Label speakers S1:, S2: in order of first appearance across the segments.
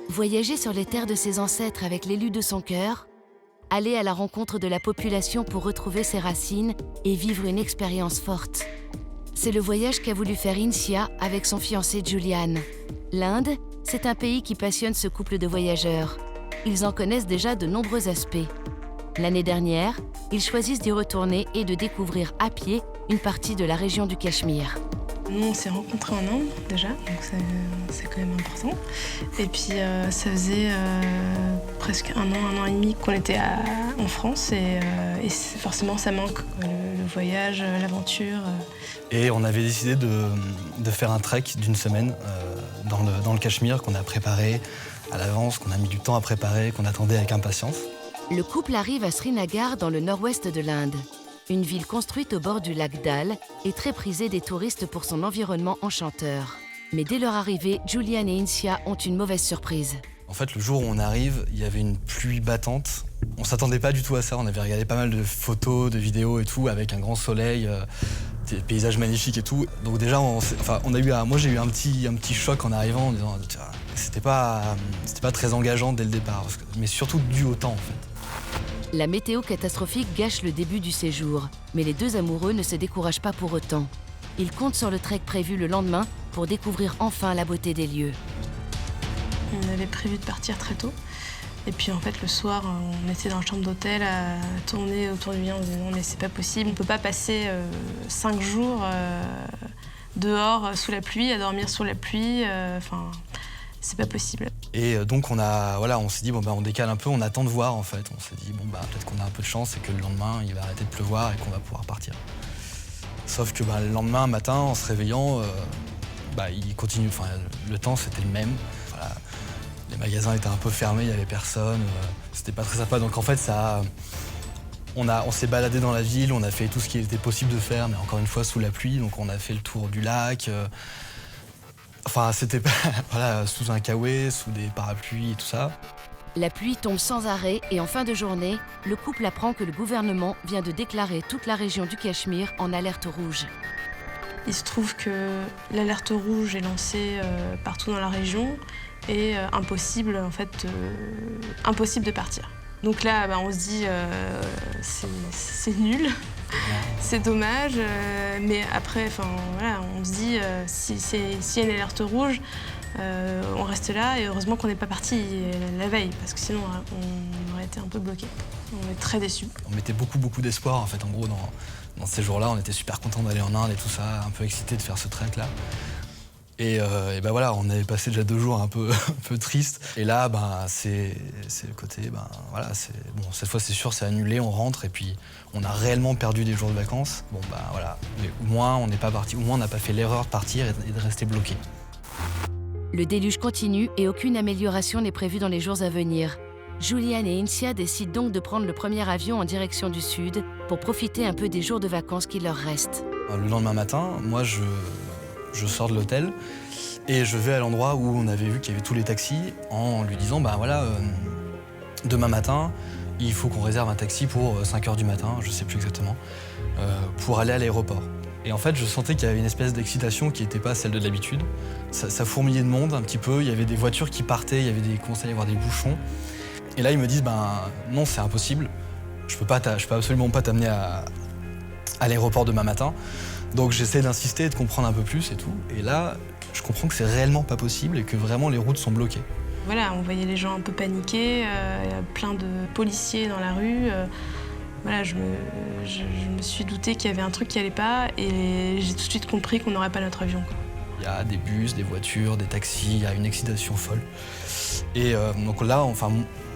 S1: Voyager sur les terres de ses ancêtres avec l'élu de son cœur, aller à la rencontre de la population pour retrouver ses racines et vivre une expérience forte. C'est le voyage qu'a voulu faire Insia avec son fiancé Julian. L'Inde, c'est un pays qui passionne ce couple de voyageurs. Ils en connaissent déjà de nombreux aspects. L'année dernière, ils choisissent d'y retourner et de découvrir à pied une partie de la région du Cachemire.
S2: Nous, on s'est rencontrés en Inde, déjà, donc c'est quand même important. Et puis, ça faisait presque un an et demi qu'on était en France. Et forcément, ça manque, le voyage, l'aventure.
S3: Et on avait décidé de faire un trek d'une semaine dans le Cachemire qu'on a préparé à l'avance, qu'on a mis du temps à préparer, qu'on attendait avec impatience.
S1: Le couple arrive à Srinagar, dans le nord-ouest de l'Inde. Une ville construite au bord du lac Dal et très prisée des touristes pour son environnement enchanteur. Mais dès leur arrivée, Julian et Insia ont une mauvaise surprise.
S3: En fait, le jour où on arrive, il y avait une pluie battante. On s'attendait pas du tout à ça. On avait regardé pas mal de photos, de vidéos et tout, avec un grand soleil, des paysages magnifiques et tout. Donc déjà, moi j'ai eu un petit choc en arrivant en disant c'était pas très engageant dès le départ, mais surtout dû au temps en fait.
S1: La météo catastrophique gâche le début du séjour, mais les deux amoureux ne se découragent pas pour autant. Ils comptent sur le trek prévu le lendemain pour découvrir enfin la beauté des lieux.
S2: On avait prévu de partir très tôt. Et puis en fait, le soir, on était dans la chambre d'hôtel à tourner autour du lit en se disant mais c'est pas possible, on peut pas passer 5 jours dehors sous la pluie, à dormir sous la pluie, c'est pas possible.
S3: Et donc on s'est dit on décale un peu, on attend de voir en fait. On s'est dit peut-être qu'on a un peu de chance et que le lendemain il va arrêter de pleuvoir et qu'on va pouvoir partir. Sauf que le lendemain matin, en se réveillant, il continue. Le temps c'était le même. Voilà. Les magasins étaient un peu fermés, il n'y avait personne. C'était pas très sympa. Donc en fait on s'est baladé dans la ville, on a fait tout ce qui était possible de faire, mais encore une fois sous la pluie. Donc on a fait le tour du lac. C'était sous un kawaii, sous des parapluies et tout ça.
S1: La pluie tombe sans arrêt et en fin de journée, le couple apprend que le gouvernement vient de déclarer toute la région du Cachemire en alerte rouge.
S2: Il se trouve que l'alerte rouge est lancée partout dans la région et impossible de partir. Donc là, on se dit c'est nul. C'est dommage, mais après, on se dit, s'il y a une alerte rouge, on reste là et heureusement qu'on n'est pas parti la veille, parce que sinon on aurait été un peu bloqué. On est très déçus.
S3: On mettait beaucoup d'espoir en fait, en gros, dans ces jours-là. On était super contents d'aller en Inde et tout ça, un peu excités de faire ce trek-là. Et on avait passé déjà 2 jours un peu tristes. Et là, c'est le côté, cette fois c'est sûr, c'est annulé, on rentre et puis on a réellement perdu des jours de vacances. Mais au moins on n'est pas parti, au moins on n'a pas fait l'erreur de partir et de rester bloqué.
S1: Le déluge continue et aucune amélioration n'est prévue dans les jours à venir. Julian et Insia décident donc de prendre le premier avion en direction du sud pour profiter un peu des jours de vacances qui leur restent.
S3: Le lendemain matin, moi je sors de l'hôtel et je vais à l'endroit où on avait vu qu'il y avait tous les taxis en lui disant demain matin, il faut qu'on réserve un taxi pour 5h du matin, je sais plus exactement, pour aller à l'aéroport. Et en fait, je sentais qu'il y avait une espèce d'excitation qui n'était pas celle de d'habitude. Ça fourmillait de monde un petit peu, il y avait des voitures qui partaient, il y avait commençait à y avoir des bouchons. Et là, ils me disent, non, c'est impossible, je peux absolument pas t'amener à l'aéroport demain matin. Donc j'essaie d'insister et de comprendre un peu plus et tout. Et là, je comprends que c'est réellement pas possible et que vraiment les routes sont bloquées.
S2: Voilà, on voyait les gens un peu paniqués, plein de policiers dans la rue. Je me suis doutée qu'il y avait un truc qui allait pas et j'ai tout de suite compris qu'on n'aurait pas notre avion, quoi.
S3: Il y a des bus, des voitures, des taxis, il y a une excitation folle. Et donc là,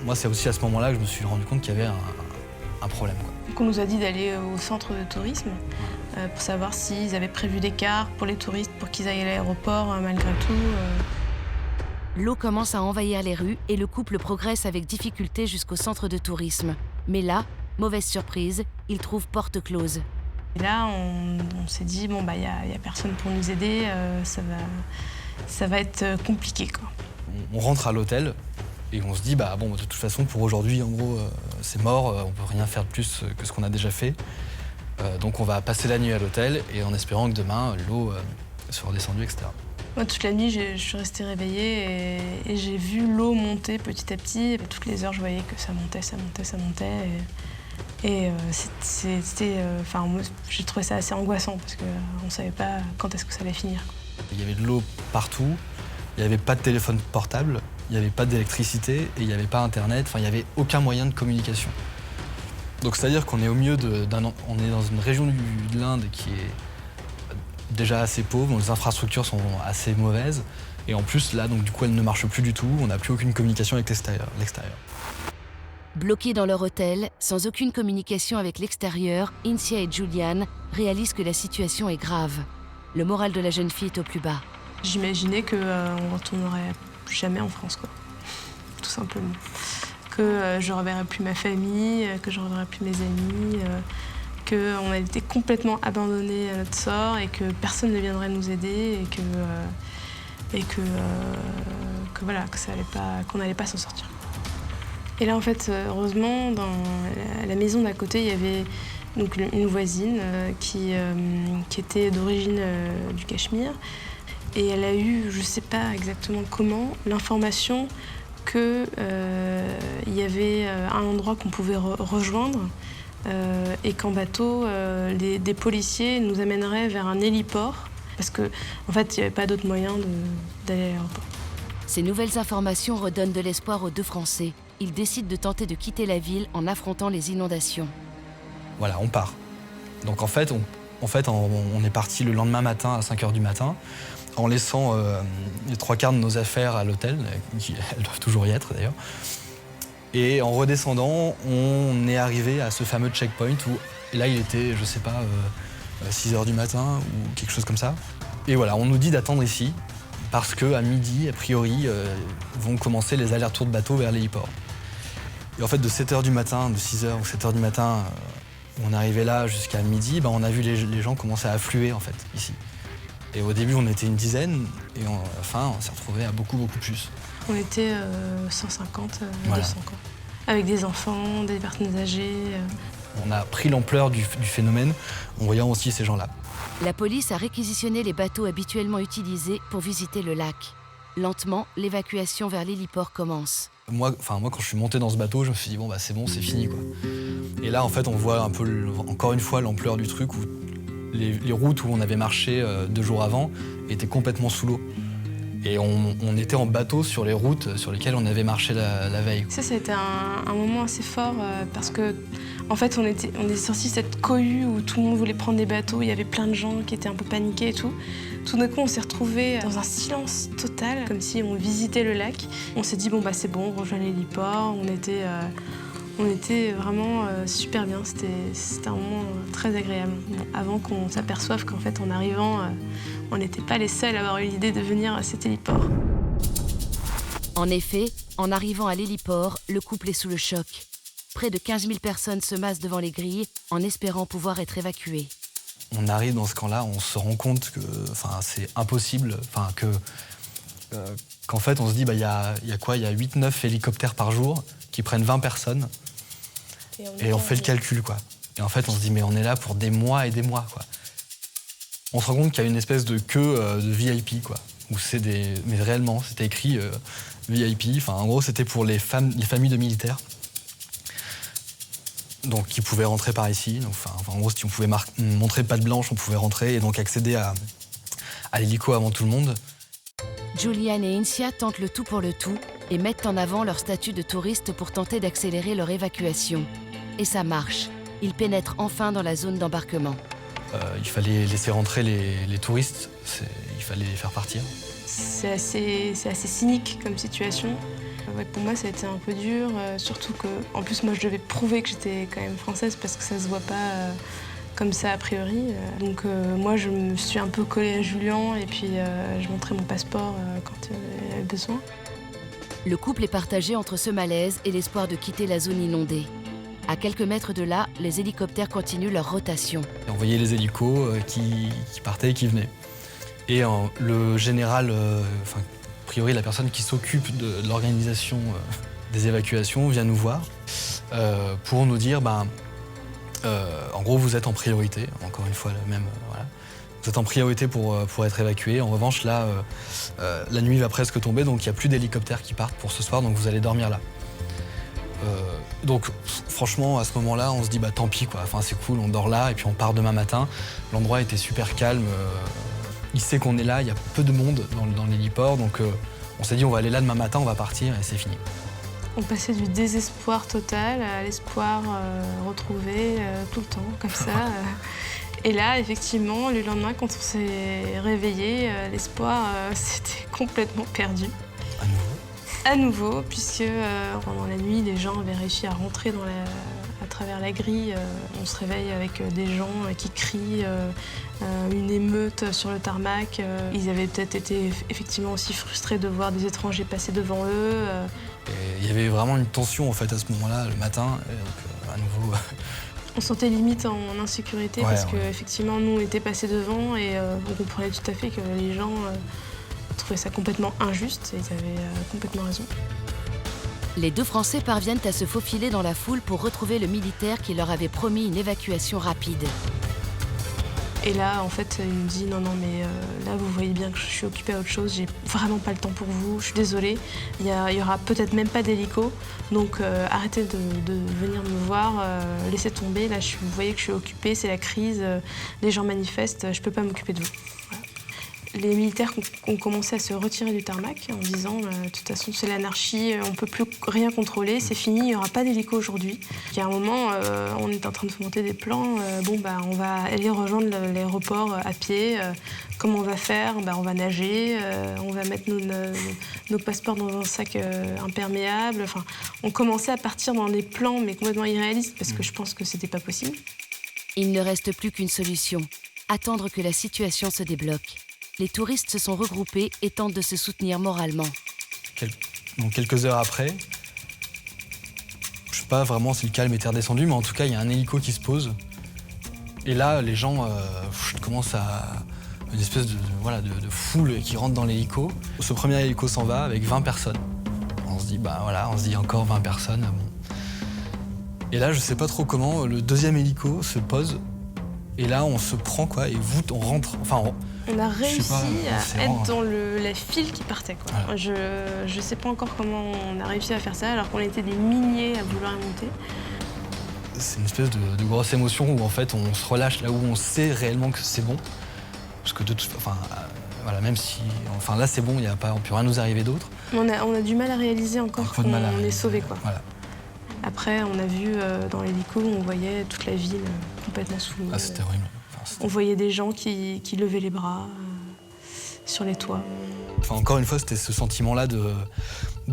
S3: moi c'est aussi à ce moment-là que je me suis rendu compte qu'il y avait un problème, quoi.
S2: Donc on nous a dit d'aller au centre de tourisme pour savoir s'ils avaient prévu des cars pour les touristes pour qu'ils aillent à l'aéroport malgré tout.
S1: L'eau commence à envahir les rues et le couple progresse avec difficulté jusqu'au centre de tourisme. Mais là, mauvaise surprise, ils trouvent porte close.
S2: Et là, on s'est dit, il y a personne pour nous aider, ça va être compliqué, quoi.
S3: On rentre à l'hôtel et on se dit, de toute façon, pour aujourd'hui, en gros, c'est mort, on peut rien faire de plus que ce qu'on a déjà fait. Donc on va passer la nuit à l'hôtel et en espérant que demain, l'eau soit redescendue, etc.
S2: Moi, toute la nuit, je suis restée réveillée et j'ai vu l'eau monter petit à petit. Et toutes les heures, je voyais que ça montait, ça montait, ça montait. Moi, j'ai trouvé ça assez angoissant parce qu'on ne savait pas quand est-ce que ça allait finir.
S3: Il y avait de l'eau partout, il n'y avait pas de téléphone portable, il n'y avait pas d'électricité et il n'y avait pas Internet. Enfin, il n'y avait aucun moyen de communication. Donc c'est-à-dire qu'on est au milieu on est dans une région de l'Inde qui est déjà assez pauvre, donc les infrastructures sont assez mauvaises. Et en plus, là, donc, du coup, elles ne marchent plus du tout, on n'a plus aucune communication avec l'extérieur.
S1: Bloqués dans leur hôtel, sans aucune communication avec l'extérieur, Insia et Julian réalisent que la situation est grave. Le moral de la jeune fille est au plus bas.
S2: J'imaginais qu'on ne retournerait plus jamais en France, quoi. Tout simplement. Que je ne reverrais plus ma famille, que je ne reverrais plus mes amis, qu'on a été complètement abandonnés à notre sort et que personne ne viendrait nous aider et que qu'on n'allait pas s'en sortir. Et là, en fait, heureusement, dans la maison d'à côté, il y avait donc une voisine qui était d'origine du Cachemire. Et elle a eu, je ne sais pas exactement comment, l'information qu'il y avait un endroit qu'on pouvait rejoindre et qu'en bateau, des policiers nous amèneraient vers un héliport parce qu'en fait, il n'y avait pas d'autre moyen d'aller à l'aéroport.
S1: Ces nouvelles informations redonnent de l'espoir aux deux Français. Ils décident de tenter de quitter la ville en affrontant les inondations.
S3: Voilà, on part. Donc en fait, on est parti le lendemain matin à 5h du matin, en laissant les 3/4 de nos affaires à l'hôtel, elles doivent toujours y être d'ailleurs. Et en redescendant, on est arrivé à ce fameux checkpoint où là il était, je sais pas, 6h du matin ou quelque chose comme ça. Et voilà, on nous dit d'attendre ici parce qu'à midi, a priori, vont commencer les allers-retours de bateau vers l'héliport. Et en fait, de 7h du matin, de 6h ou 7h du matin, on est arrivé là jusqu'à midi, on a vu les gens commencer à affluer en fait, ici. Et au début, on était une dizaine, et à la fin, on s'est retrouvés à beaucoup, beaucoup plus.
S2: On était 150,
S3: voilà.
S2: 200, quoi. Avec des enfants, des personnes âgées.
S3: On a pris l'ampleur du phénomène en voyant aussi ces gens-là.
S1: La police a réquisitionné les bateaux habituellement utilisés pour visiter le lac. Lentement, l'évacuation vers l'héliport commence.
S3: Moi, quand je suis monté dans ce bateau, je me suis dit, c'est bon, c'est fini, quoi. Et là, en fait, on voit un peu, encore une fois, l'ampleur du truc où les routes où on avait marché 2 jours avant étaient complètement sous l'eau. Et on était en bateau sur les routes sur lesquelles on avait marché la veille.
S2: Ça a été un moment assez fort parce que, en fait, on est sorti de cette cohue où tout le monde voulait prendre des bateaux, il y avait plein de gens qui étaient un peu paniqués et tout. Tout d'un coup, on s'est retrouvés dans un silence total, comme si on visitait le lac. On s'est dit, c'est bon, on rejoint l'héliport. On était vraiment super bien. C'était un moment très agréable. Avant qu'on s'aperçoive qu'en fait, en arrivant, on n'était pas les seuls à avoir eu l'idée de venir à cet héliport.
S1: En effet, en arrivant à l'héliport, le couple est sous le choc. Près de 15 000 personnes se massent devant les grilles en espérant pouvoir être évacuées.
S3: On arrive dans ce camp-là, on se rend compte que c'est impossible, qu'en fait, on se dit, il y a 8-9 hélicoptères par jour qui prennent 20 personnes. Et on fait le calcul, quoi. Et en fait, on se dit, mais on est là pour des mois et des mois, quoi. On se rend compte qu'il y a une espèce de queue de VIP, quoi. Mais réellement, c'était écrit VIP. En gros, c'était pour les familles de militaires. Donc, qui pouvaient rentrer par ici. Donc, en gros, si on pouvait montrer patte blanche, on pouvait rentrer et donc accéder à l'hélico avant tout le monde.
S1: Julian et Insia tentent le tout pour le tout et mettent en avant leur statut de touristes pour tenter d'accélérer leur évacuation. Et ça marche. Ils pénètrent enfin dans la zone d'embarquement.
S3: Il fallait laisser rentrer les touristes, il fallait les faire partir.
S2: C'est assez cynique comme situation. Ouais, pour moi, ça a été un peu dur, surtout que, en plus, moi, je devais prouver que j'étais quand même française parce que ça se voit pas comme ça a priori. Donc, moi, je me suis un peu collée à Julian et puis je montrais mon passeport quand il y avait besoin.
S1: Le couple est partagé entre ce malaise et l'espoir de quitter la zone inondée. À quelques mètres de là, les hélicoptères continuent leur rotation.
S3: Et on voyait les hélicos qui partaient et qui venaient. Et le général, a priori la personne qui s'occupe de l'organisation des évacuations, vient nous voir pour nous dire, en gros, vous êtes en priorité. Encore une fois, voilà. Vous êtes en priorité pour être évacué. En revanche, là, la nuit va presque tomber, donc il n'y a plus d'hélicoptères qui partent pour ce soir, donc vous allez dormir là. Donc franchement, à ce moment-là, on se dit tant pis quoi. Enfin, c'est cool, on dort là et puis on part demain matin. L'endroit était super calme. Il sait qu'on est là, il y a peu de monde dans l'héliport, donc on s'est dit on va aller là demain matin, on va partir et c'est fini.
S2: On passait du désespoir total à l'espoir retrouvé tout le temps, comme ça. Et là, effectivement, le lendemain, quand on s'est réveillé, l'espoir s'était complètement perdu. À nouveau, puisque pendant la nuit, les gens avaient réussi à rentrer à travers la grille. On se réveille avec des gens qui crient, une émeute sur le tarmac. Ils avaient peut-être été effectivement aussi frustrés de voir des étrangers passer devant eux.
S3: Et il y avait vraiment une tension en fait à ce moment-là, le matin. Et donc, à nouveau...
S2: On se sentait limite en insécurité parce qu'effectivement, nous, on était passés devant et on comprenait tout à fait que les gens trouvaient ça complètement injuste et ils avaient complètement raison.
S1: Les 2 Français parviennent à se faufiler dans la foule pour retrouver le militaire qui leur avait promis une évacuation rapide.
S2: Et là, en fait, il me dit non, mais là, vous voyez bien que je suis occupée à autre chose, j'ai vraiment pas le temps pour vous, je suis désolée. Il y aura peut-être même pas d'hélico, donc arrêtez de venir me voir, laissez tomber. Là, vous voyez que je suis occupée, c'est la crise, les gens manifestent, je peux pas m'occuper de vous. Voilà. Les militaires ont commencé à se retirer du tarmac en disant de toute façon c'est l'anarchie, on ne peut plus rien contrôler, c'est fini, il n'y aura pas d'hélico aujourd'hui. Il y a un moment, on est en train de se monter des plans, on va aller rejoindre l'aéroport à pied, comment on va faire, on va nager, on va mettre nos passeports dans un sac imperméable. Enfin, on commençait à partir dans des plans mais complètement irréalistes parce que je pense que c'était pas possible.
S1: Il ne reste plus qu'une solution, attendre que la situation se débloque. Les touristes se sont regroupés et tentent de se soutenir moralement.
S3: Donc quelques heures après, je sais pas vraiment si le calme était redescendu, mais en tout cas, il y a un hélico qui se pose. Et là, les gens commencent à... une espèce de foule qui rentre dans l'hélico. Ce premier hélico s'en va avec 20 personnes. On se dit, encore 20 personnes. Bon. Et là, je sais pas trop comment, le deuxième hélico se pose. Et là, on se prend, et on rentre...
S2: On a réussi à être dans la file qui partait. Voilà. Je sais pas encore comment on a réussi à faire ça, alors qu'on était des milliers à vouloir y monter.
S3: C'est une espèce de grosse émotion où en fait on se relâche là où on sait réellement que c'est bon. Parce que même si... là c'est bon, il ne peut rien nous arriver d'autre.
S2: On a du mal à réaliser encore qu'on est sauvé. Voilà. Après, on a vu dans l'hélico, on voyait toute la ville complètement sous l'eau.
S3: C'était horrible.
S2: On voyait des gens qui levaient les bras sur les toits.
S3: Encore une fois, c'était ce sentiment-là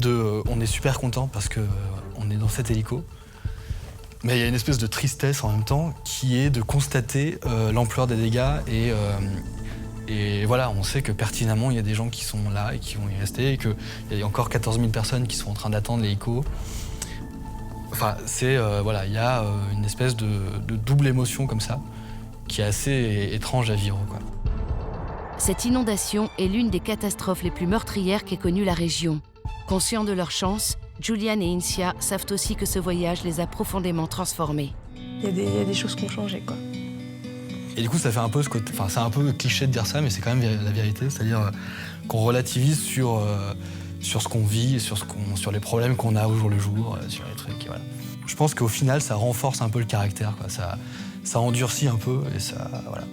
S3: on est super content parce qu'on est dans cet hélico. Mais il y a une espèce de tristesse en même temps qui est de constater l'ampleur des dégâts et voilà, on sait que pertinemment, il y a des gens qui sont là et qui vont y rester et qu'il y a encore 14 000 personnes qui sont en train d'attendre l'hélico. Il y a une espèce de double émotion comme ça, qui est assez étrange à vivre.
S1: Cette inondation est l'une des catastrophes les plus meurtrières qu'ait connue la région. Conscients de leur chance, Julian et Incia savent aussi que ce voyage les a profondément transformés.
S2: Il y a des choses qui ont changé,
S3: Et du coup, ça fait un peu c'est un peu cliché de dire ça, mais c'est quand même la vérité. C'est-à-dire qu'on relativise sur ce qu'on vit, sur les problèmes qu'on a au jour le jour, sur les trucs. Voilà. Je pense qu'au final, ça renforce un peu le caractère. Ça endurcit un peu et ça... Voilà.